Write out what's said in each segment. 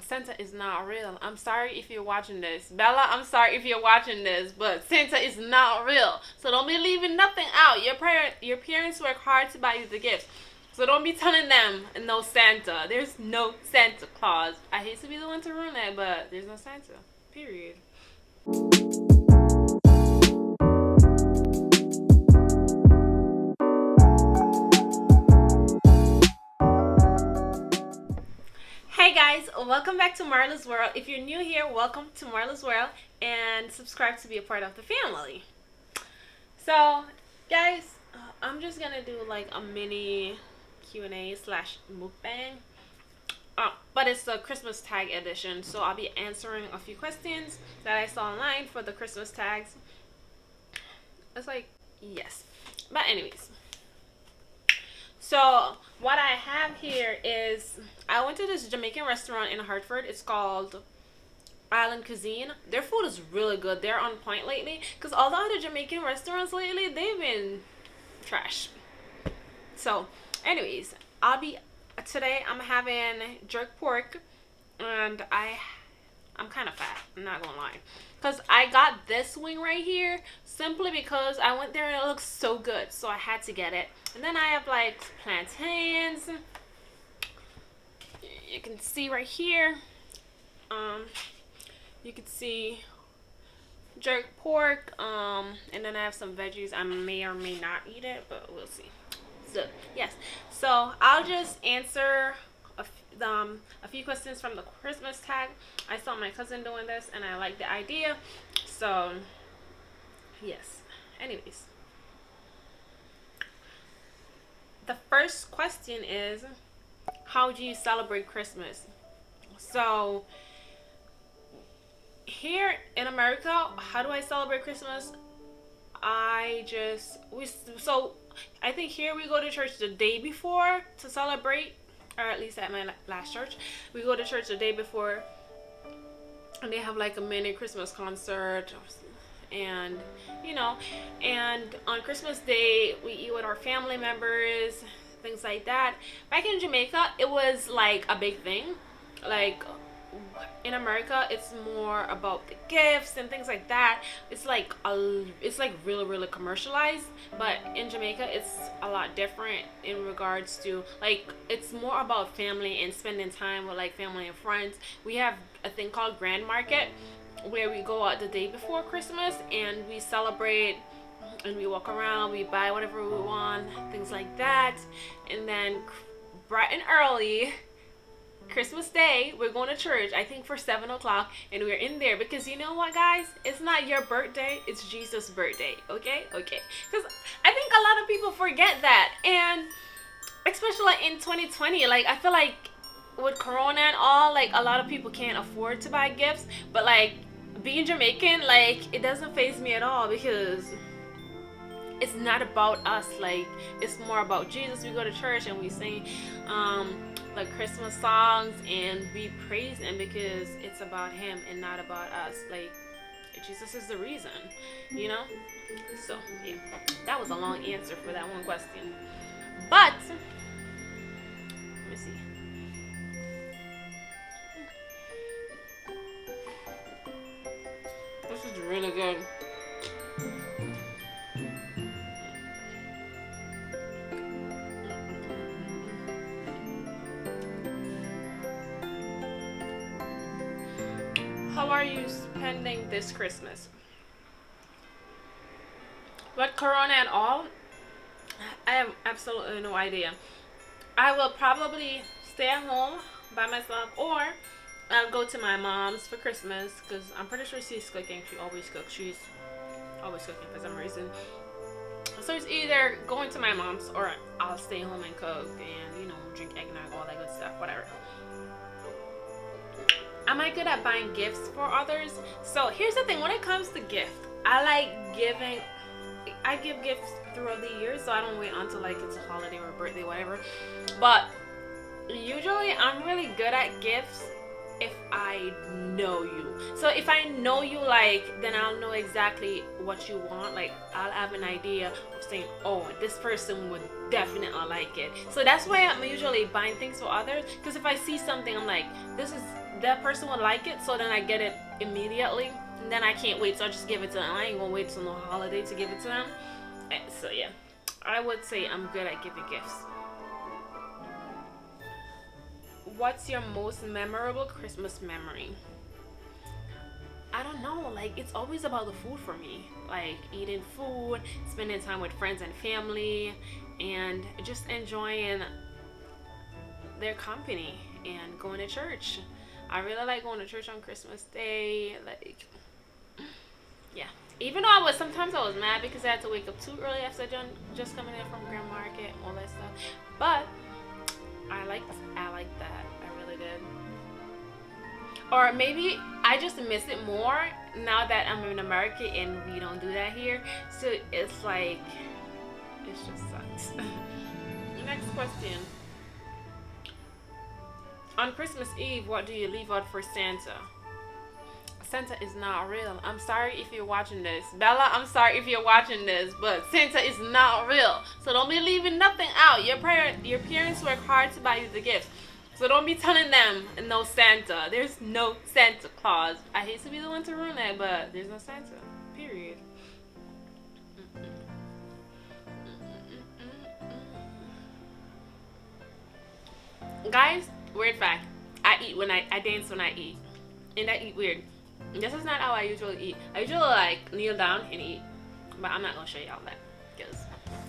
Santa is not real. I'm sorry if you're watching this. Bella, I'm sorry if you're watching this, but Santa is not real. So don't be leaving nothing out. Your parents work hard to buy you the gifts. So don't be telling them no Santa. There's no Santa Claus. I hate to be the one to ruin it, but there's no Santa. Period. Hey guys, welcome back to Marla's World. If you're new here, welcome to Marla's World and subscribe to be a part of the family. So, guys, I'm just gonna do like a mini Q&A slash mukbang. But it's the Christmas tag edition, so I'll be answering a few questions that I saw online for the Christmas tags. It's like, yes. But anyways. So, what I have here is, I went to this Jamaican restaurant in Hartford. It's called Island Cuisine. Their food is really good. They're on point lately. Because all the other Jamaican restaurants lately, they've been trash. So, anyways, today I'm having jerk pork. And I'm kind of fat. I'm not going to lie. Because I got this wing right here simply because I went there and it looks so good. So I had to get it. And then I have like plantains. You can see right here. You can see jerk pork. And then I have some veggies. I may or may not eat it, but we'll see. So, yes. So I'll just answer a few questions from the Christmas tag. I saw my cousin doing this and I like the idea. So, yes. Anyways. The first question is, how do you celebrate Christmas? So, here in America, how do I celebrate Christmas? I think here we go to church the day before to celebrate. Or at least at my last church, we go to church the day before, and they have like a mini Christmas concert, and and on Christmas Day we eat with our family members, things like that. Back in Jamaica, it was like a big thing. Like in America, it's more about the gifts and things like that. It's like really commercialized, but in Jamaica it's a lot different in regards to, like, it's more about family and spending time with like family and friends. We have a thing called Grand Market where we go out the day before Christmas and we celebrate and we walk around, we buy whatever we want, things like that. And then bright and early Christmas Day, we're going to church, I think for 7 o'clock, and we're in there because you know what, guys? It's not your birthday, it's Jesus' birthday, okay? Because I think a lot of people forget that, and especially in 2020, like, I feel like with Corona and all, like, a lot of people can't afford to buy gifts, but, like, being Jamaican, like, it doesn't faze me at all because it's not about us. Like, it's more about Jesus. We go to church and we sing like Christmas songs and we praise him because it's about him and not about us. Like, Jesus is the reason, so yeah, that was a long answer for that one question, but let me see. This is really good. How are you spending this Christmas? With Corona and all, I have absolutely no idea. I will probably stay at home by myself, or I'll go to my mom's for Christmas because I'm pretty sure she's cooking. She always cooks. She's always cooking for some reason. So it's either going to my mom's or I'll stay home and cook and, drink eggnog, all that good stuff, whatever. Am I good at buying gifts for others? So here's the thing, when it comes to gift, I like giving. I give gifts throughout the year, so I don't wait until like it's a holiday or a birthday, whatever. But usually I'm really good at gifts if I know you. So if I know you, like, then I'll know exactly what you want. Like, I'll have an idea of saying, oh, this person would definitely like it. So that's why I'm usually buying things for others, because if I see something, I'm like, this that person would like it, so then I get it immediately. And then I can't wait, so I just give it to them. I ain't gonna wait till no holiday to give it to them. So yeah, I would say I'm good at giving gifts. What's your most memorable Christmas memory? I don't know, like it's always about the food for me. Like eating food, spending time with friends and family, and just enjoying their company and going to church. I really like going to church on Christmas Day. Like, yeah. Even though sometimes I was mad because I had to wake up too early after just coming in from Grand Market, all that stuff. But I like that. I really did. Or maybe I just miss it more now that I'm in America and we don't do that here. So it's like, it just sucks. Next question. On Christmas Eve, what do you leave out for Santa? Santa is not real. I'm sorry if you're watching this. Bella, I'm sorry if you're watching this, but Santa is not real. So don't be leaving nothing out. Your parents work hard to buy you the gifts. So don't be telling them no Santa. There's no Santa Claus. I hate to be the one to ruin that, but there's no Santa. Period. Guys, weird fact. I eat when I dance when I eat. And I eat weird. This is not how I usually eat. I usually like kneel down and eat. But I'm not gonna show y'all that. Because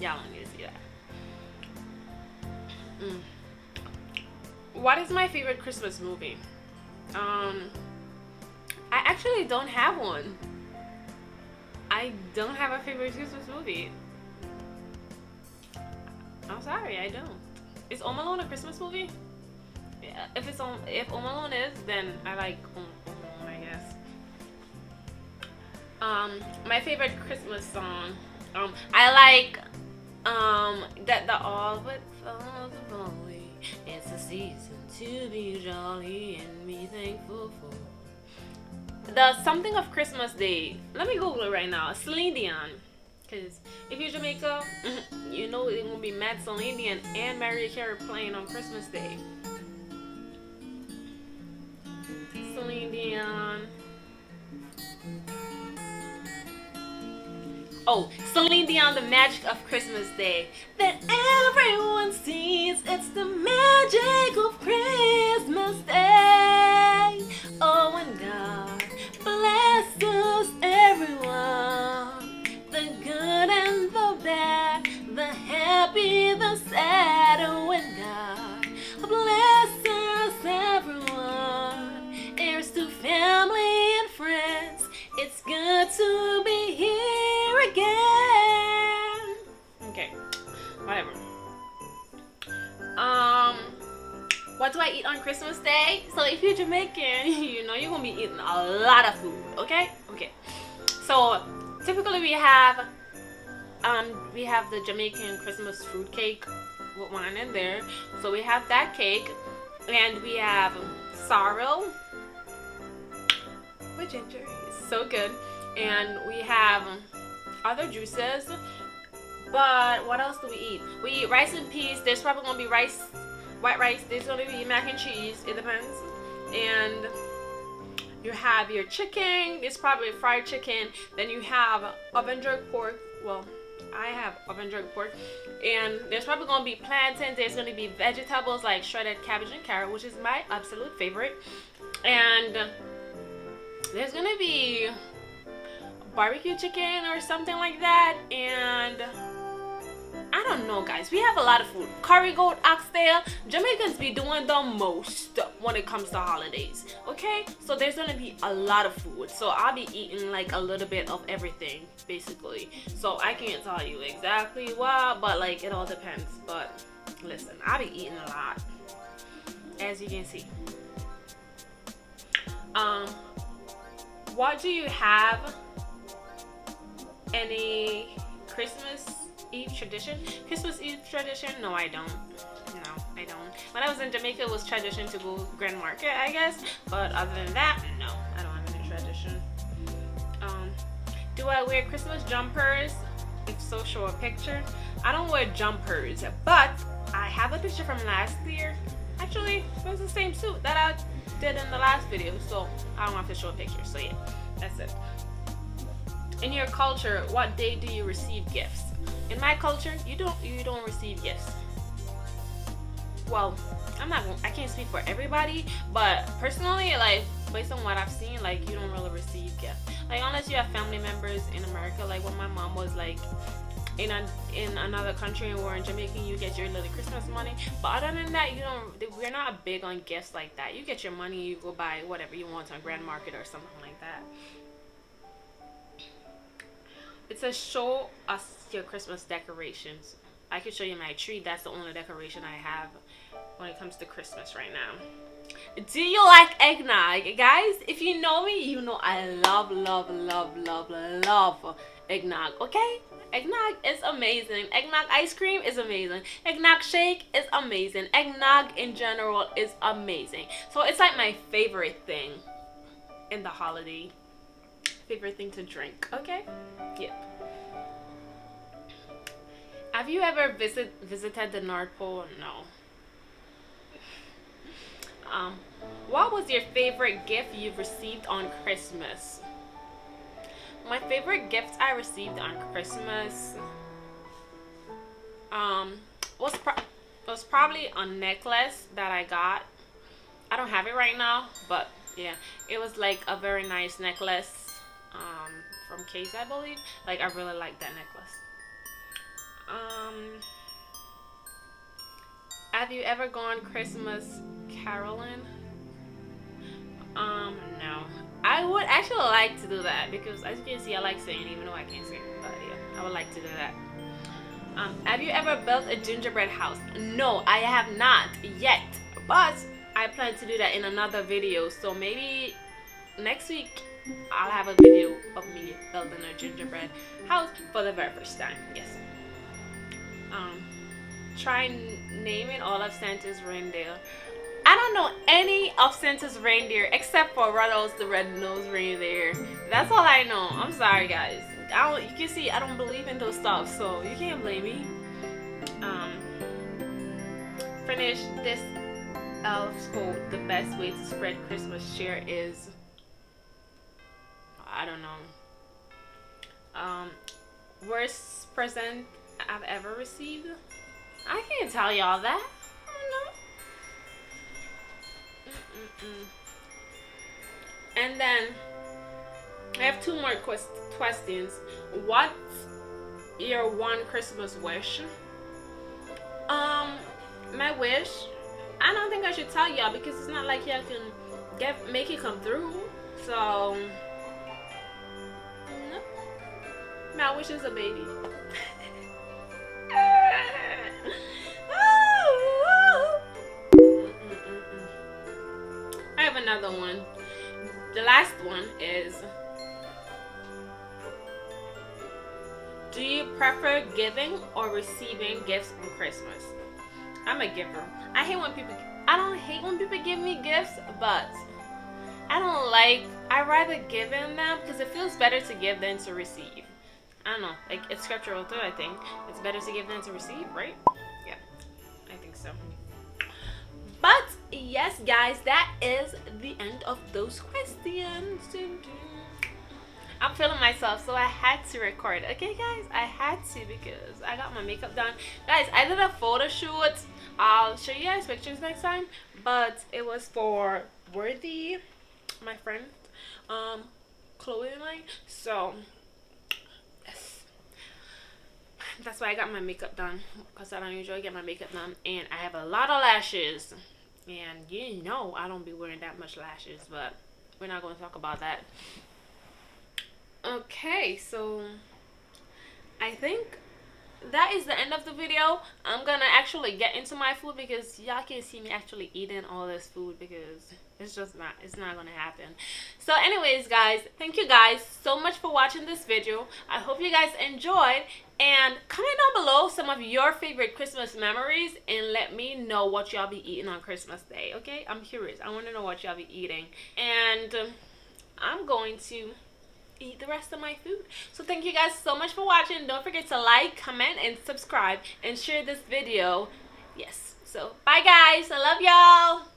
y'all don't need to see that. What is my favorite Christmas movie? I actually don't have one. I don't have a favorite Christmas movie. I'm sorry, I don't. Is Home Alone a Christmas movie? Yeah, if Home Alone is, then I like Home Alone, I guess. My favorite Christmas song. I like that the all but falls away. It's a season to be jolly and be thankful for. The Something of Christmas Day. Let me Google it right now. Celine Dion. Because if you're Jamaica, you know it's going to be Mad Celine Dion and Mariah Carey playing on Christmas Day. Celine Dion. Oh, Celine Dion, The Magic of Christmas Day. That everyone sees, it's the magic of Christmas Day. Oh, and God blesses everyone. The good and the bad, the happy, the sad. Oh, and God blesses everyone. Here's to family and friends. It's good to be here again. Okay, whatever. What do I eat on Christmas Day? So if you're Jamaican, you know you're gonna be eating a lot of food. Okay. So typically we have the Jamaican Christmas fruit cake with wine in there. So we have that cake, and we have sorrel with ginger. It's so good. And we have other juices. But what else do we eat? We eat rice and peas. There's probably gonna be white rice. There's gonna be mac and cheese. It depends. And you have your chicken. It's probably fried chicken. Then you have oven jerk pork. Well, I have oven jerk pork. And there's probably gonna be plantains. There's gonna be vegetables like shredded cabbage and carrot, which is my absolute favorite. And there's gonna be barbecue chicken or something like that. And I don't know, guys. We have a lot of food. Curry goat, oxtail. Jamaicans be doing the most when it comes to holidays. Okay? So there's gonna be a lot of food. So I'll be eating like a little bit of everything, basically. So I can't tell you exactly what, but like it all depends. But listen, I'll be eating a lot, as you can see. What do you have? Any Christmas Eve tradition? Christmas Eve tradition? No, I don't. No, I don't. When I was in Jamaica, it was tradition to go Grand Market, I guess. But other than that, no, I don't have any tradition. Do I wear Christmas jumpers? If so, show a picture. I don't wear jumpers, but I have a picture from last year. Actually, it was the same suit that did in the last video, so I don't have to show a picture. So yeah, that's it. In your culture, what day do you receive gifts? In my culture, you don't receive gifts. Well, I can't speak for everybody, but personally, like based on what I've seen, like you don't really receive gifts. Like unless you have family members in America, like when my mom was like in another country and we're in Jamaican, you get your little Christmas money. But other than that, we're not big on gifts like that. You get your money, you go buy whatever you want on Grand Market or something like that. It says show us your Christmas decorations. I can show you my tree. That's the only decoration I have when it comes to Christmas right now. Do you like eggnog? Guys, if you know me, you know I love eggnog, okay? Eggnog is amazing. Eggnog ice cream is amazing. Eggnog shake is amazing. Eggnog in general is amazing. So it's like my favorite thing in the holiday. Favorite thing to drink, okay? Yep. Have you ever visited the North Pole? No. What was your favorite gift you've received on Christmas? My favorite gift I received on Christmas was probably a necklace that I got. I don't have it right now, but yeah, it was like a very nice necklace from Case, I believe. Like I really like that necklace. Have you ever gone Christmas caroling? No. I would actually like to do that because as you can see, I like singing even though I can't sing. But yeah, I would like to do that. Have you ever built a gingerbread house? No, I have not yet. But I plan to do that in another video. So maybe next week I'll have a video of me building a gingerbread house for the very first time. Yes. Try naming all of Santa's reindeer. I don't know any of Santa's reindeer except for Rudolph the red-nosed reindeer. That's all I know. I'm sorry, guys. You can see I don't believe in those stuff, so you can't blame me. Finish this elf's quote. The best way to spread Christmas cheer is, I don't know. Worst present I've ever received? I can't tell y'all that. I don't know. And then I have two more questions. What's your one Christmas wish? My wish, I don't think I should tell y'all because it's not like y'all can make it come through. So no. My wish is a baby. I have another one. The last one is, do you prefer giving or receiving gifts on Christmas? I'm a giver. I don't hate when people give me gifts, but I rather give them because it feels better to give than to receive. I don't know, like it's scriptural too. I think it's better to give than to receive, right? Yeah, I think so. But yes, guys, that is the end of those questions. I'm feeling myself, so I had to record. Okay, guys, I had to because I got my makeup done. Guys, I did a photo shoot. I'll show you guys pictures next time, but it was for Worthy, my friend, clothing line. So that's why I got my makeup done because I don't usually get my makeup done, and I have a lot of lashes, and you know I don't be wearing that much lashes, but we're not going to talk about that. Okay, so I think that is the end of the video. I'm gonna actually get into my food because y'all can't see me actually eating all this food because it's not gonna happen. So anyways, guys, thank you guys so much for watching this video. I hope you guys enjoyed, and comment down below some of your favorite Christmas memories and let me know what y'all be eating on Christmas Day. Okay, I'm curious. I want to know what y'all be eating, and I'm going to eat the rest of my food. So thank you guys so much for watching. Don't forget to like, comment, and subscribe, and share this video. Yes, so bye guys, I love y'all.